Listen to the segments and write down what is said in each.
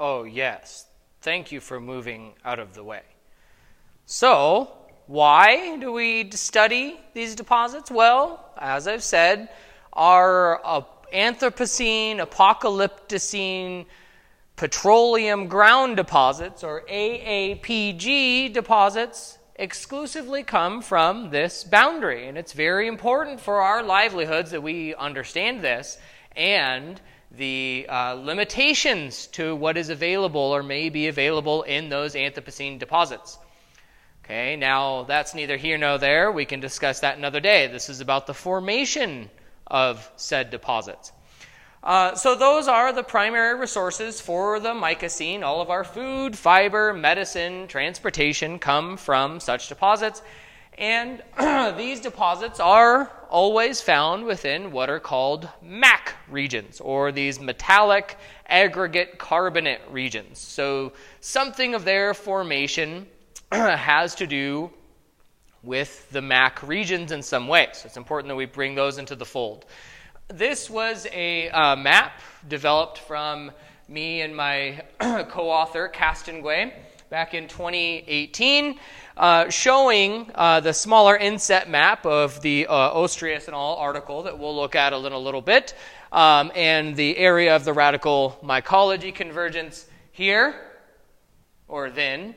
Oh, yes. Thank you for moving out of the way. So, why do we study these deposits? Well, as I've said, our Anthropocene, Apocalypticene, petroleum ground deposits, or AAPG deposits, exclusively come from this boundary. And it's very important for our livelihoods that we understand this and the limitations to what is available or may be available in those Anthropocene deposits. Okay, now that's neither here nor there. We can discuss that another day. This is about the formation of said deposits. So those are the primary resources for the Mycocene. All of our food, fiber, medicine, transportation come from such deposits. And these deposits are always found within what are called MAC regions, or these metallic aggregate carbonate regions. So something of their formation has to do with the MAC regions in some way. So it's important that we bring those into the fold. This was a map developed from me and my co-author, Castonguay, back in 2018, showing the smaller inset map of the Ostrius et al. Article that we'll look at in a little bit, and the area of the radical mycology convergence here, or then.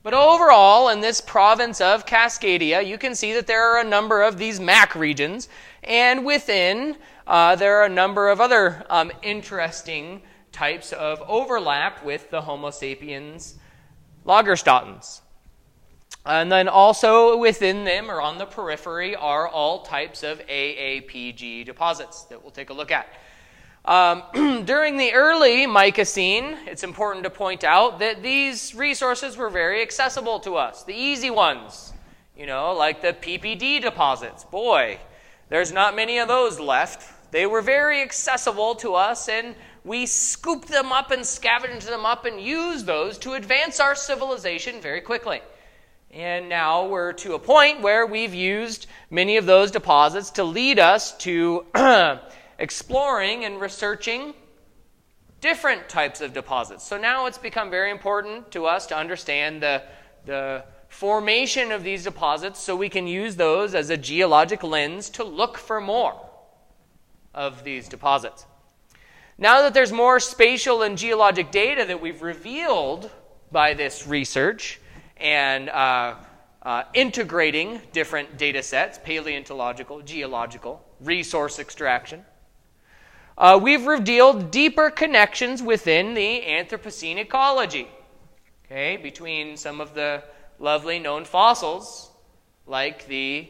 But overall, in this province of Cascadia, you can see that there are a number of these MAC regions, and within there are a number of other interesting types of overlap with the Homo sapiens Lagerstättens. And then also within them, or on the periphery, are all types of AAPG deposits that we'll take a look at. During the early Mycocene, it's important to point out that these resources were very accessible to us. The easy ones, like the PPD deposits. Boy, there's not many of those left. They were very accessible to us, and we scooped them up and scavenged them up and used those to advance our civilization very quickly. And now we're to a point where we've used many of those deposits to lead us to exploring and researching different types of deposits. So now it's become very important to us to understand the formation of these deposits so we can use those as a geologic lens to look for more of these deposits. Now that there's more spatial and geologic data that we've revealed by this research and integrating different data sets, paleontological, geological, resource extraction, we've revealed deeper connections within the Anthropocene ecology, between some of the lovely known fossils, like the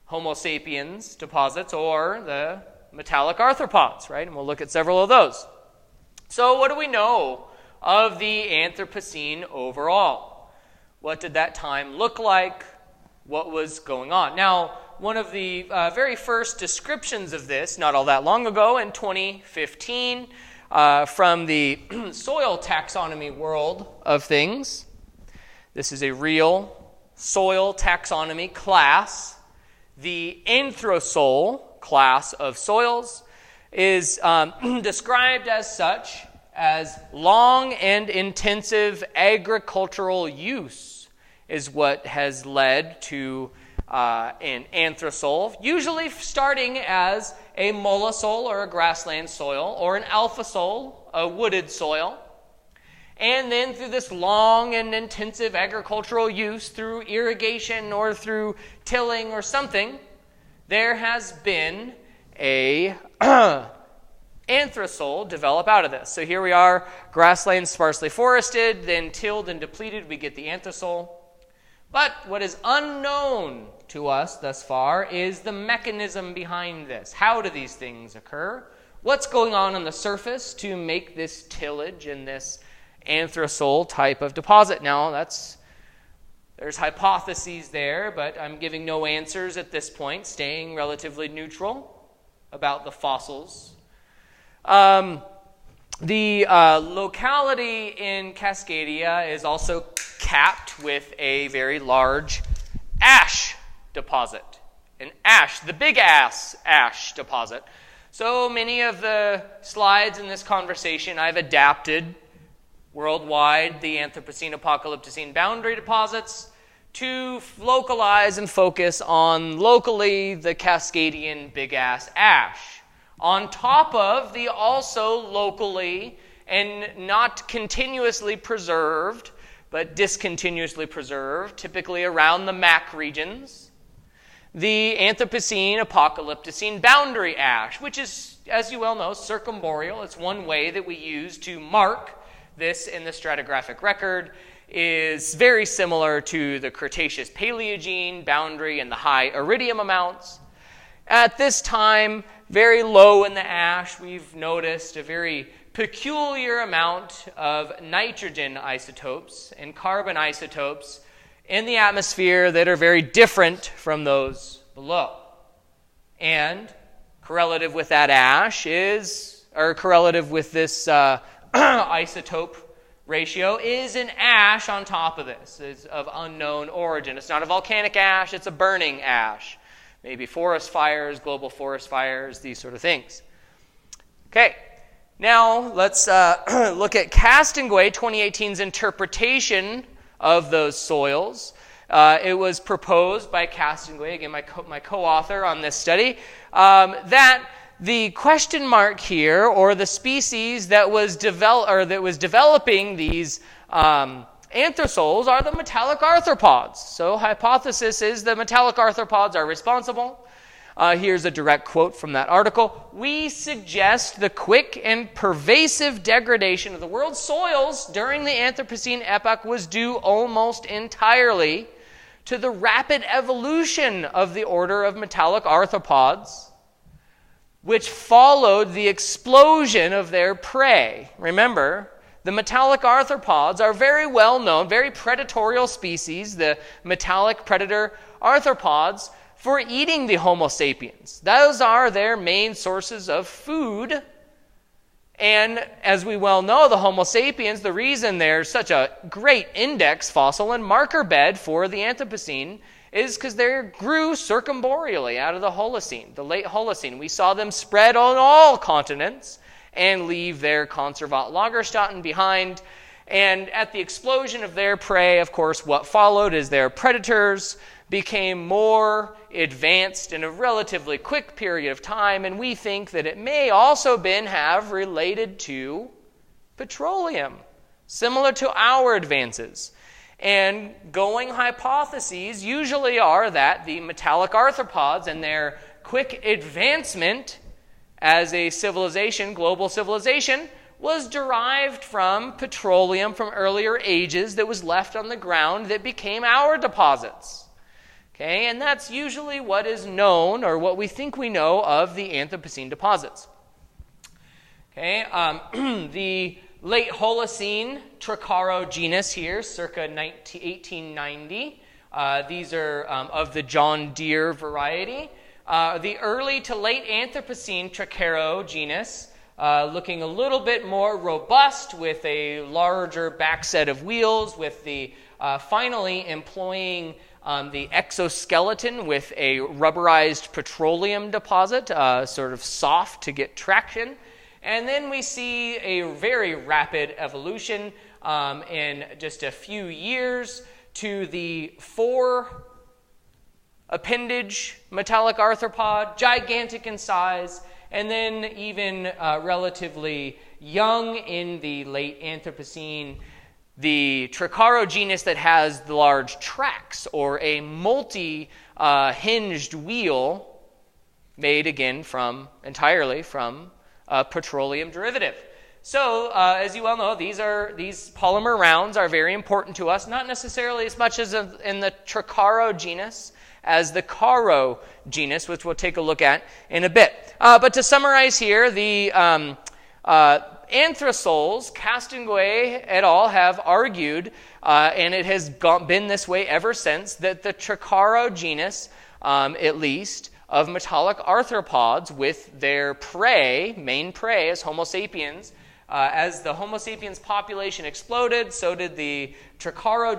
Homo sapiens deposits or the metallic arthropods, right? And we'll look at several of those. So what do we know of the Anthropocene overall? What did that time look like? What was going on? Now, one of the very first descriptions of this, not all that long ago, in 2015, from the soil taxonomy world of things. This is a real soil taxonomy class. The Anthrosol class of soils is described as such as long and intensive agricultural use is what has led to an anthrosol, usually starting as a mollisol or a grassland soil, or an alphasol, a wooded soil. And then through this long and intensive agricultural use, through irrigation or through tilling or something, there has been a anthrosol develop out of this. So here we are, grassland sparsely forested, then tilled and depleted, we get the anthrosol. But what is unknown to us thus far is the mechanism behind this. How do these things occur? What's going on the surface to make this tillage and this anthrosol type of deposit? Now, there's hypotheses there, but I'm giving no answers at this point, staying relatively neutral about the fossils. The locality in Cascadia is also capped with a very large ash deposit. An ash, the big ash deposit. So many of the slides in this conversation I've adapted worldwide, the Anthropocene, Apocalypticene boundary deposits, to localize and focus on locally the Cascadian big-ass ash, on top of the also locally and not continuously preserved, but discontinuously preserved, typically around the MAC regions, the Anthropocene, Apocalypticene boundary ash, which is, as you well know, circumboreal. It's one way that we use to mark this in the stratigraphic record. Is very similar to the Cretaceous Paleogene boundary and the high iridium amounts. At this time, very low in the ash, we've noticed a very peculiar amount of nitrogen isotopes and carbon isotopes in the atmosphere that are very different from those below. And correlative with that ash is, or correlative with this isotope ratio, is an ash on top of this. It's of unknown origin. It's not a volcanic ash, it's a burning ash. Maybe forest fires, global forest fires, these sort of things. Okay, now let's look at Castonguay 2018's interpretation of those soils. It was proposed by Castonguay, again my co-author on this study, that the question mark here, or the species that was developing these anthrosols, are the metallic arthropods. So hypothesis is the metallic arthropods are responsible. Here's a direct quote from that article. "We suggest the quick and pervasive degradation of the world's soils during the Anthropocene epoch was due almost entirely to the rapid evolution of the order of metallic arthropods, which followed the explosion of their prey." Remember, the metallic arthropods are very well known, very predatorial species, the metallic predator arthropods, for eating the Homo sapiens. Those are their main sources of food. And as we well know, the Homo sapiens, the reason they're such a great index fossil and marker bed for the Anthropocene is because they grew circumboreally out of the Holocene, the late Holocene. We saw them spread on all continents and leave their conservat Lagerstätten behind. And at the explosion of their prey, of course, what followed is their predators became more advanced in a relatively quick period of time, and we think that it may also have related to petroleum, similar to our advances. And going hypotheses usually are that the metallic arthropods and their quick advancement as a civilization, global civilization, was derived from petroleum from earlier ages that was left on the ground that became our deposits. Okay, and that's usually what is known, or what we think we know, of the Anthropocene deposits. Okay, the late Holocene Tricaro genus here, circa 1890. These are of the John Deere variety. The early to late Anthropocene Tricaro genus, looking a little bit more robust with a larger back set of wheels, with the finally employing the exoskeleton with a rubberized petroleum deposit, sort of soft to get traction. And then we see a very rapid evolution in just a few years to the 4-appendage metallic arthropod, gigantic in size, and then even relatively young in the late Anthropocene, the Tricaro genus that has the large tracks, or a multi-hinged wheel made again entirely from petroleum derivative. So, as you well know, these polymer rounds are very important to us, not necessarily as much as in the Tricaro genus as the Caro genus, which we'll take a look at in a bit. But to summarize here, the anthrosols, Castonguay et al. Have argued, and it has been this way ever since, that the Tricaro genus, at least, of metallic arthropods with their prey, main prey as Homo sapiens, as the Homo sapiens population exploded, so did the Tricaro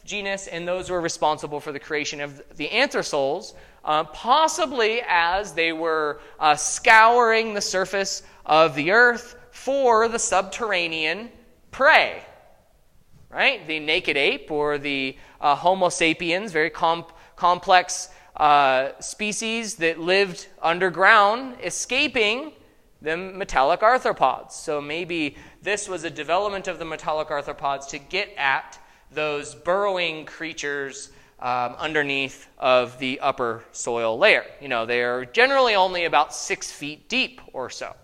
genus, and those were responsible for the creation of the anthrosols possibly as they were scouring the surface of the earth for the subterranean prey. Right? The naked ape or the Homo sapiens, very complex species that lived underground, escaping the metallic arthropods. So maybe this was a development of the metallic arthropods to get at those burrowing creatures underneath of the upper soil layer. They are generally only about 6 feet deep or so.